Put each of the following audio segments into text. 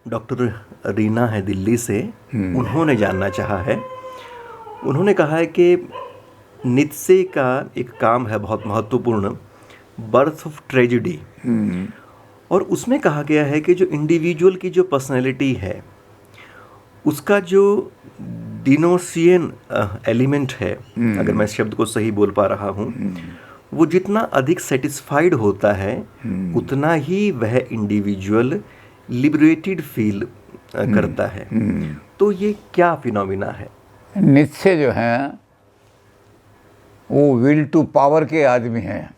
Doctor Reena है दिल्ली से। उन्होंने जानना चाहा है, उन्होंने कहा है कि नित्से का एक काम है बहुत महत्वपूर्ण, बर्थ ऑफ ट्रेजेडी। और उसमें कहा गया है कि जो इंडिविजुअल की जो पर्सनैलिटी है उसका जो डिनोसियन एलिमेंट है, अगर मैं इस शब्द को सही बोल पा रहा हूँ, वो जितना अधिक सेटिस्फाइड होता है उतना ही वह इंडिविजुअल लिबरेटेड फील करता है। तो ये क्या फिनोमिना है? नित्से जो हैं वो विल टू पावर के आदमी हैं।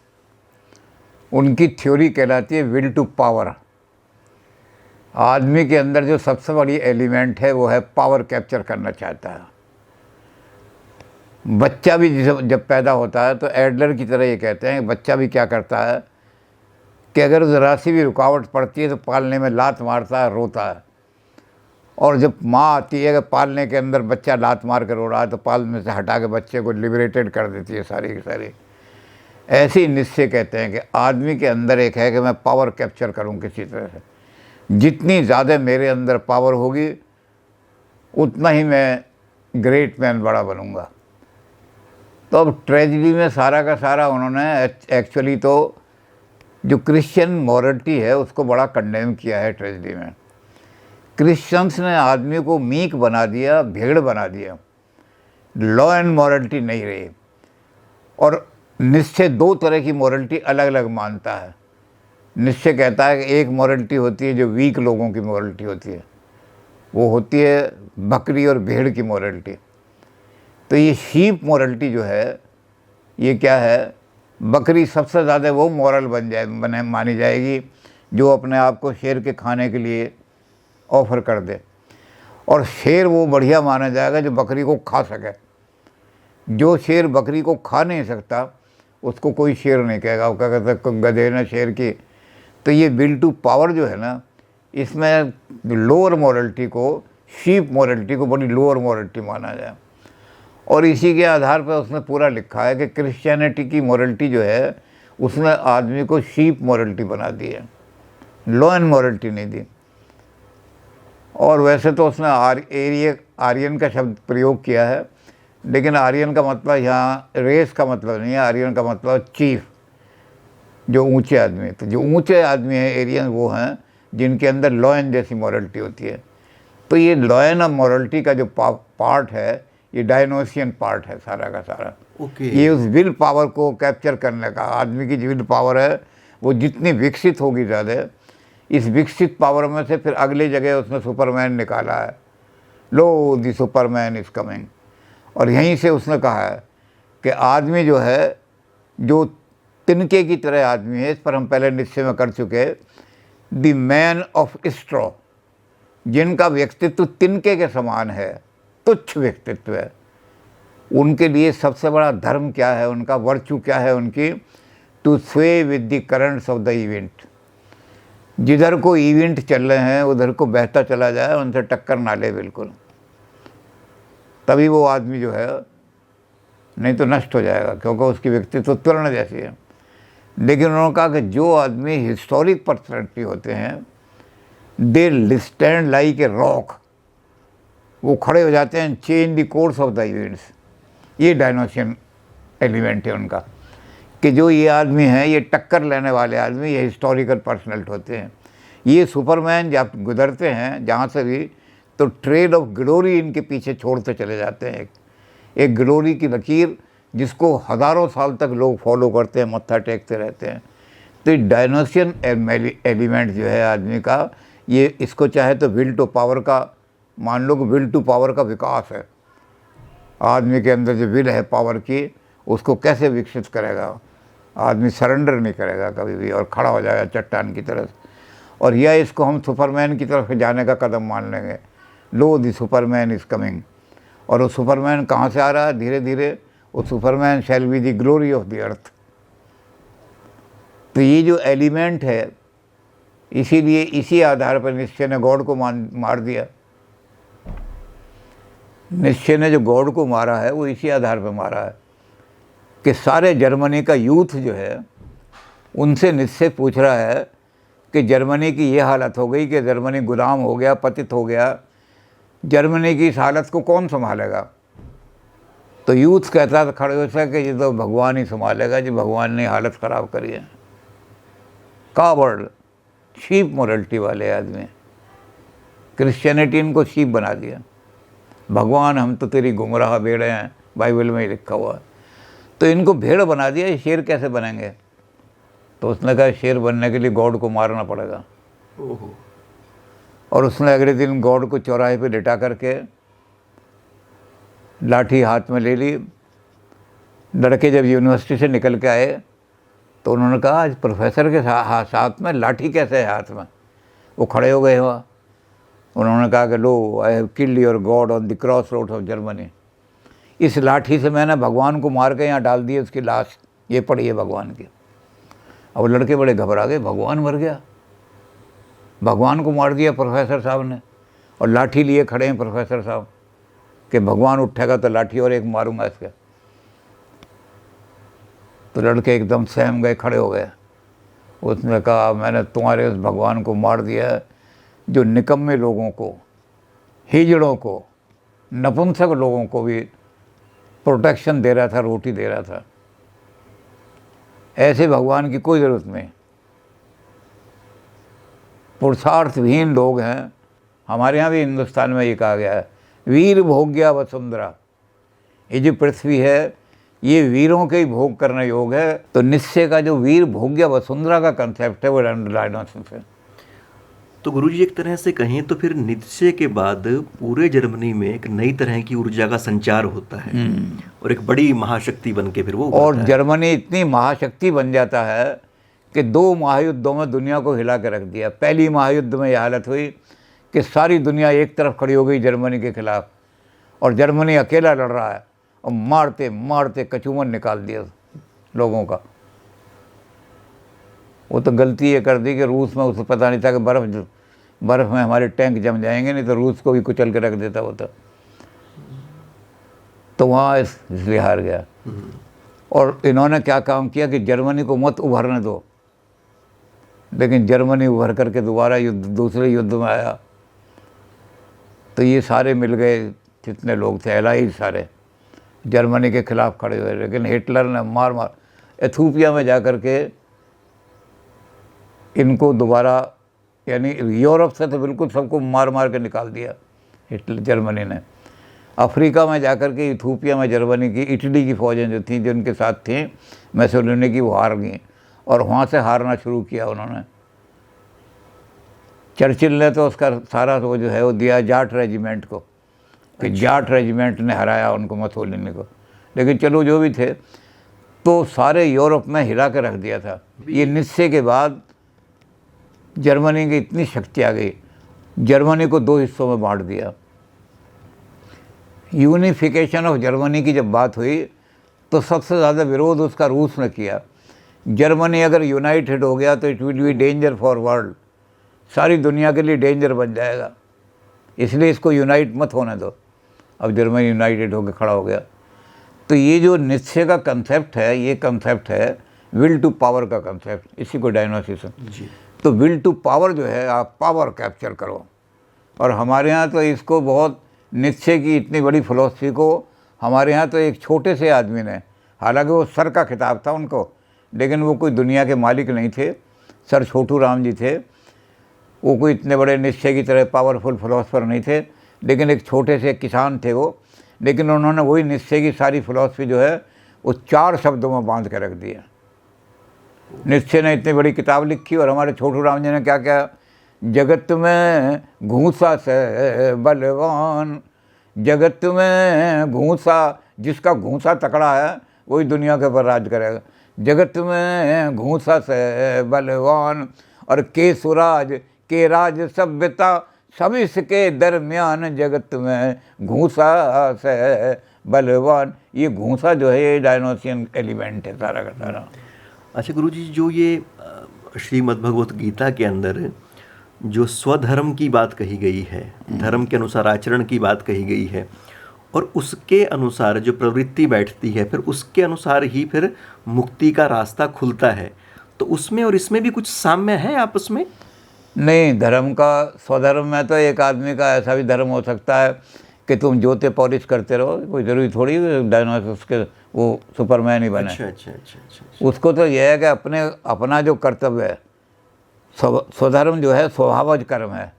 उनकी थ्योरी कहलाती है विल टू पावर। आदमी के अंदर जो सबसे बड़ी एलिमेंट है वो है पावर कैप्चर करना चाहता है। बच्चा भी जब पैदा होता है तो एडलर की तरह ये कहते हैं, बच्चा भी क्या करता है कि अगर ज़रा सी भी रुकावट पड़ती है तो पालने में लात मारता है, रोता है। और जब माँ आती है कि पालने के अंदर बच्चा लात मार कर रो रहा है तो पाल में से हटा के बच्चे को लिबरेटेड कर देती है सारी की सारी। ऐसे ही निश्चय कहते हैं कि आदमी के अंदर एक है कि मैं पावर कैप्चर करूं किसी तरह से। जितनी ज़्यादा मेरे अंदर पावर होगी उतना ही मैं ग्रेट मैन बड़ा बनूंगा। तो अब ट्रेजेडी में सारा का सारा उन्होंने एक्चुअली तो जो क्रिश्चियन मॉरलिटी है उसको बड़ा कंडेम किया है। ट्रेजेडी में क्रिश्चियंस ने आदमी को मीक बना दिया, भेड़ बना दिया, लॉ एंड मॉरलिटी नहीं रही। और निश्चय दो तरह की मॉरलिटी अलग अलग मानता है। निश्चय कहता है कि एक मॉरलिटी होती है जो वीक लोगों की मॉरलिटी होती है, वो होती है बकरी और भेड़ की मॉरलिटी। तो ये शीप मॉरलिटी जो है ये क्या है, बकरी सबसे ज़्यादा वो मॉरल बने मानी जाएगी जो अपने आप को शेर के खाने के लिए ऑफ़र कर दे। और शेर वो बढ़िया माना जाएगा जो बकरी को खा सके। जो शेर बकरी को खा नहीं सकता उसको कोई शेर नहीं कहेगा, वो क्या कहता है गधे ना शेर की। तो ये विल टू पावर जो है ना, इसमें लोअर मॉरलिटी को, शीप मॉरलिटी को बड़ी लोअर मॉरलिटी माना जाए। और इसी के आधार पर उसने पूरा लिखा है कि क्रिश्चियनिटी की मॉरलिटी जो है उसने आदमी को शीप मॉरलिटी बना दी है, लॉ एंड मॉरलिटी नहीं दी। और वैसे तो उसने आर्यन का शब्द प्रयोग किया है, लेकिन आर्यन का मतलब यहाँ रेस का मतलब नहीं है। आर्यन का मतलब चीफ, जो ऊंचे आदमी। तो जो ऊंचे आदमी हैं एरियन वो हैं जिनके अंदर लॉ एंड जैसी मॉरलिटी होती है। तो ये लॉ एंड मॉरलिटी का जो पार्ट है ये डायनोसियन पार्ट है सारा का सारा। ये उस विल पावर को कैप्चर करने का, आदमी की जो विल पावर है वो जितनी विकसित होगी ज़्यादा, इस विकसित पावर में से फिर अगली जगह उसने सुपरमैन निकाला है। लो दी सुपरमैन इज़ कमिंग। और यहीं से उसने कहा है कि आदमी जो है, जो तिनके की तरह आदमी है, इस पर हम पहले निश्चय में कर चुके, द मैन ऑफ स्ट्रॉ, जिनका व्यक्तित्व तिनके के समान है, तुच्छ व्यक्तित्व है, उनके लिए सबसे बड़ा धर्म क्या है, उनका वर्चू क्या है उनकी, टू स्वे with the currents of the event. जिधर को इवेंट चल रहे हैं उधर को बहता चला जाए, उनसे टक्कर ना ले बिल्कुल, तभी वो आदमी जो है, नहीं तो नष्ट हो जाएगा, क्योंकि उसकी व्यक्तित्व तुलना जैसी है। लेकिन उन्होंने कहा कि जो आदमी हिस्टोरिक पर्सनैलिटी होते हैं, they stand like a rock, वो खड़े हो जाते हैं, change the course of the events. ये डायनोसियन एलिमेंट है उनका, कि जो ये आदमी हैं, ये टक्कर लेने वाले आदमी, ये हिस्टोरिकल पर्सनैलिटी होते हैं। ये सुपरमैन जब गुजरते हैं जहाँ से भी, तो ट्रेल ऑफ ग्लोरी इनके पीछे छोड़ते चले जाते हैं। एक ग्लोरी की लकीर जिसको हज़ारों साल तक लोग फॉलो करते हैं, मत्था टेकते रहते हैं। तो ये डायनोसियन एलिमेंट जो है आदमी का, ये इसको चाहे तो विल टू पावर का मान लो कि विल टू पावर का विकास है। आदमी के अंदर जो विल है पावर की, उसको कैसे विकसित करेगा। आदमी सरेंडर नहीं करेगा कभी भी और खड़ा हो जाएगा चट्टान की तरफ। और या इसको हम सुपरमैन की तरफ जाने का कदम मान लेंगे, लो दी सुपरमैन इज़ कमिंग। और वो सुपरमैन कहाँ से आ रहा है, धीरे धीरे वो Superman shall be the glory of the earth. तो ये जो एलिमेंट है, इसीलिए इसी आधार पर निश्चय ने गॉड को मार दिया। निश्चय ने जो गॉड को मारा है वो इसी आधार पर मारा है कि सारे जर्मनी का यूथ जो है उनसे निश्चय पूछ रहा है कि जर्मनी की ये हालत हो गई कि जर्मनी गुलाम हो गया, पतित हो गया, जर्मनी की इस हालत को कौन संभालेगा? तो यूथ कहता था खड़े हो सके ये तो भगवान ही संभालेगा जी, भगवान ने हालत ख़राब करी है। कावर्ड, शीप मोरलिटी वाले आदमी, क्रिश्चियनिटी इनको शीप बना दिया। भगवान हम तो तेरी गुमराह भेड़े हैं, बाइबल में ही लिखा हुआ है। तो इनको भेड़ बना दिया, ये शेर कैसे बनेंगे? तो उसने कहा शेर बनने के लिए गॉड को मारना पड़ेगा। ओहो। और उसने अगले दिन गॉड को चौराहे पे लिटा करके लाठी हाथ में ले ली। लड़के जब यूनिवर्सिटी से निकल के आए तो उन्होंने कहा आज प्रोफेसर के साथ में लाठी कैसे है हाथ में? वो खड़े हो गए हुआ। उन्होंने कहा कि लो I have killed your god on the cross road of Germany. इस लाठी से मैंने भगवान को मार के यहाँ डाल दी उसकी लाश, ये पड़ी है भगवान की। अब लड़के बड़े घबरा गए, भगवान मर गया, भगवान को मार दिया प्रोफेसर साहब ने, और लाठी लिए खड़े हैं प्रोफेसर साहब कि भगवान उठेगा तो लाठी और एक मारूंगा इसके। तो लड़के एकदम सहम गए, खड़े हो गए। उसने कहा मैंने तुम्हारे उस भगवान को मार दिया है जो निकम्मे लोगों को, हिजड़ों को, नपुंसक लोगों को भी प्रोटेक्शन दे रहा था, रोटी दे रहा था। ऐसे भगवान की कोई ज़रूरत नहीं। पुरुषार्थहीन लोग हैं। हमारे यहाँ भी हिंदुस्तान में ये कहा गया है वीर भोग्या वसुंधरा। ये जो पृथ्वी है ये वीरों के ही भोग करने योग है। तो निश्चय का जो वीर भोग्या वसुंधरा का कंसेप्ट है वो डायनोसिस है। तो गुरुजी एक तरह से कहें तो फिर नीत्शे के बाद पूरे जर्मनी में एक नई तरह की ऊर्जा का संचार होता है और एक बड़ी महाशक्ति बन के फिर वो और जर्मनी इतनी महाशक्ति बन जाता है कि 2 महायुद्धों में दुनिया को हिला के रख दिया। पहली महायुद्ध में यह हालत हुई कि सारी दुनिया एक तरफ खड़ी हो गई जर्मनी के खिलाफ, और जर्मनी अकेला लड़ रहा है और मारते मारते कचूमन निकाल दिया लोगों का। वो तो गलती ये कर दी कि रूस में उसे पता नहीं था कि बर्फ़ में हमारे टैंक जम जाएंगे, नहीं तो रूस को भी कुचल के रख देता वो तो वहाँ इसलिए हार गया। और इन्होंने क्या काम किया कि जर्मनी को मत उभरने दो, लेकिन जर्मनी उभर करके दोबारा दूसरे युद्ध में आया। तो ये सारे मिल गए, जितने लोग थे एलाइज सारे जर्मनी के खिलाफ खड़े हुए। लेकिन हिटलर ने मार एथोपिया में जा कर के इनको दोबारा, यानी यूरोप से तो बिल्कुल सबको मार मार के निकाल दिया हिटलर जर्मनी ने। अफ्रीका में जाकर के इथोपिया में जर्मनी की, इटली की फ़ौजें जो थीं, जो उनके साथ थीं मैसोलिनी की, वो हार गई और वहाँ से हारना शुरू किया उन्होंने। चर्चिल ने तो उसका सारा वो जो है वो दिया जाट रेजिमेंट को, कि जाट रेजिमेंट ने हराया उनको, मैसोलिनी को। लेकिन चलो जो भी थे, तो सारे यूरोप में हिला के रख दिया था। ये निश्चय के बाद जर्मनी की इतनी शक्ति आ गई, जर्मनी को 2 हिस्सों में बांट दिया। यूनिफिकेशन ऑफ जर्मनी की जब बात हुई तो सबसे ज़्यादा विरोध उसका रूस ने किया। जर्मनी अगर यूनाइटेड हो गया तो it will be danger for world, सारी दुनिया के लिए डेंजर बन जाएगा, इसलिए इसको यूनाइट मत होने दो। अब जर्मनी यूनाइटेड होकर खड़ा हो गया। तो ये जो निश्चय का कंसेप्ट है, ये कंसेप्ट है विल टू पावर का कंसेप्ट, इसी को डायनोसिस। तो विल टू पावर जो है, आप पावर कैप्चर करो। और हमारे यहाँ तो इसको बहुत, निश्चय की इतनी बड़ी फिलॉसफी को हमारे यहाँ तो एक छोटे से आदमी ने, हालांकि वो सर का खिताब था उनको, लेकिन वो कोई दुनिया के मालिक नहीं थे, सर छोटू राम जी थे। वो कोई इतने बड़े निश्चय की तरह पावरफुल फिलोसफर नहीं थे, लेकिन एक छोटे से किसान थे वो। लेकिन उन्होंने वही निश्चय की सारी फिलॉसफी जो है वो 4 शब्दों में बांध के रख दिया। निश्चय ने इतनी बड़ी किताब लिखी और हमारे छोटू राम जी ने क्या क्या, जगत में घूसा से बलवान, जगत में घूसा, जिसका घूसा तकड़ा है वही दुनिया के ऊपर राज करेगा। जगत में घूसा से बलवान और के सुराज के राज सभ्यता, सब इसके दरमियान जगत में घूसा से बलवान। ये घूसा जो है ये डायनोसियन एलिमेंट है सारा का सारा। अच्छा गुरुजी, जो ये श्रीमद् भगवत गीता के अंदर जो स्वधर्म की बात कही गई है, धर्म के अनुसार आचरण की बात कही गई है, और उसके अनुसार जो प्रवृत्ति बैठती है, फिर उसके अनुसार ही फिर मुक्ति का रास्ता खुलता है। तो उसमें और इसमें भी कुछ साम्य है आपस में? नहीं, धर्म का स्वधर्म में तो एक आदमी का ऐसा भी धर्म हो सकता है कि तुम जोते पॉलिश करते रहो, कोई ज़रूरी थोड़ी डायनासोर के वो सुपरमैन ही बने। अच्छा अच्छा अच्छा अच्छा। उसको तो यह है कि अपना जो कर्तव्य है, स्वधर्म जो है स्वभावज कर्म है,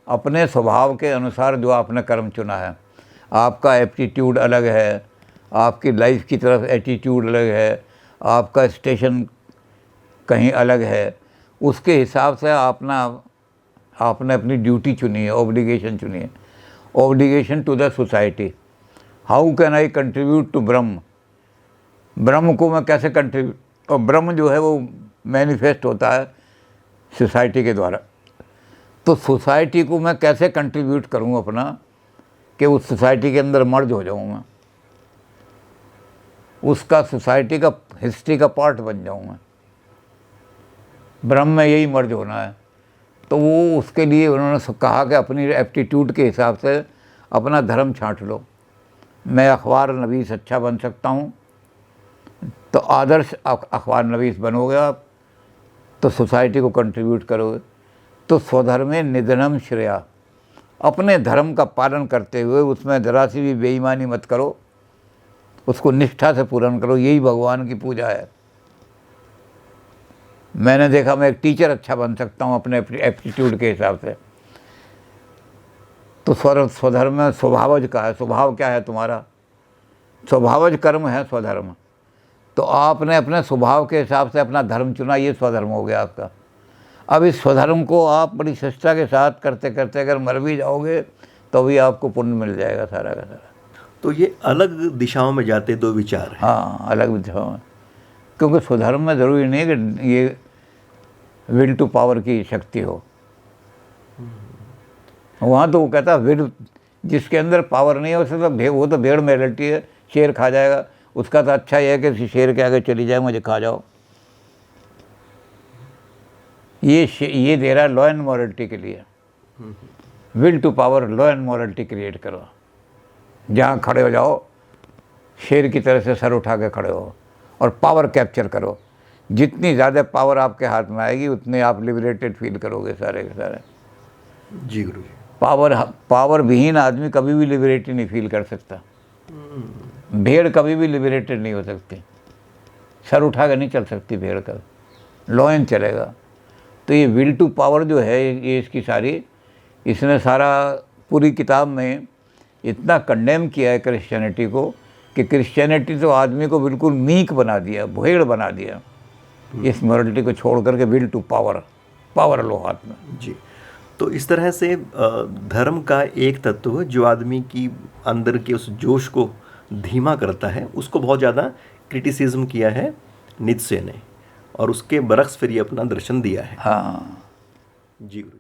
अपने स्वभाव के अनुसार जो आपने कर्म चुना है, आपका एप्टीट्यूड अलग है, आपकी लाइफ की तरफ एटीट्यूड अलग है, आपका स्टेशन कहीं अलग है, उसके हिसाब से आपने अपनी ड्यूटी चुनी है, ऑब्लिगेशन चुनी है। Obligation to the society, how can I contribute to Brahma, Brahma को मैं कैसे कंट्रीब्यूट, और ब्रह्म जो है वो मैनिफेस्ट होता है सोसाइटी के द्वारा, तो सोसाइटी को मैं कैसे कंट्रीब्यूट करूं अपना कि उस सोसाइटी के अंदर मर्ज हो जाऊं मैं, उसका सोसाइटी का हिस्ट्री का पार्ट बन जाऊं मैं। ब्रह्म में यही मर्ज होना है। तो वो उसके लिए उन्होंने कहा कि अपनी एप्टीट्यूड के हिसाब से अपना धर्म छांट लो। मैं अखबार नवीस अच्छा बन सकता हूँ, तो आदर्श अखबार नवीस बनोगे आप, तो सोसाइटी को कंट्रीब्यूट करोगे। तो स्वधर्मे निधनम श्रेया, अपने धर्म का पालन करते हुए उसमें जरा सी भी बेईमानी मत करो, उसको निष्ठा से पूर्ण करो, यही भगवान की पूजा है। मैंने देखा मैं एक टीचर अच्छा बन सकता हूँ अपने एप्टीट्यूड के हिसाब से, तो स्वधर्म में स्वभावज का है। स्वभाव क्या है तुम्हारा? स्वभावज कर्म है स्वधर्म। तो आपने अपने स्वभाव के हिसाब से अपना धर्म चुना, ये स्वधर्म हो गया आपका। अब इस स्वधर्म को आप बड़ी शिष्टा के साथ करते करते अगर मर भी जाओगे तो भी आपको पुण्य मिल जाएगा सारा का सारा। तो ये अलग दिशाओं में जाते दो विचार हैं। हाँ, अलग दिशाओं में, क्योंकि स्वधर्म में ज़रूरी नहीं है कि ये विल टू पावर की शक्ति हो। वहाँ तो वो कहता है विल, जिसके अंदर पावर नहीं है उसे तो वो तो भेड़ में लट्टी है, शेर खा जाएगा। उसका तो अच्छा ये है कि शेर के आगे चली जाए, मुझे खा जाओ। ये दे रहा है लॉ एंड मॉरलिटी के लिए। Will to power, law and morality create करो, जहाँ खड़े हो जाओ शेर की तरह से सर उठा के खड़े हो और पावर कैप्चर करो। जितनी ज़्यादा पावर आपके हाथ में आएगी उतने आप लिबरेटेड फील करोगे सारे के सारे। जी गुरु जी। पावर विहीन आदमी कभी भी लिबरेटेड नहीं फील कर सकता। भेड़ कभी भी लिबरेटेड नहीं हो सकती, सर उठा कर नहीं चल सकती भेड़ का, लॉयन चलेगा। तो ये विल टू पावर जो है ये इसकी सारी, इसने सारा पूरी किताब में इतना कंडेम किया है क्रिश्चियनिटी को कि क्रिश्चियनिटी तो आदमी को बिल्कुल मीक बना दिया, भेड़ बना दिया। इस मॉरलिटी को छोड़ करके विल टू पावर लो हाथ में। जी। तो इस तरह से धर्म का एक तत्व जो आदमी की अंदर के उस जोश को धीमा करता है, उसको बहुत ज़्यादा क्रिटिसिज्म किया है नीत्शे ने, और उसके बरक्स फिर ये अपना दर्शन दिया है। हाँ जी गुरु।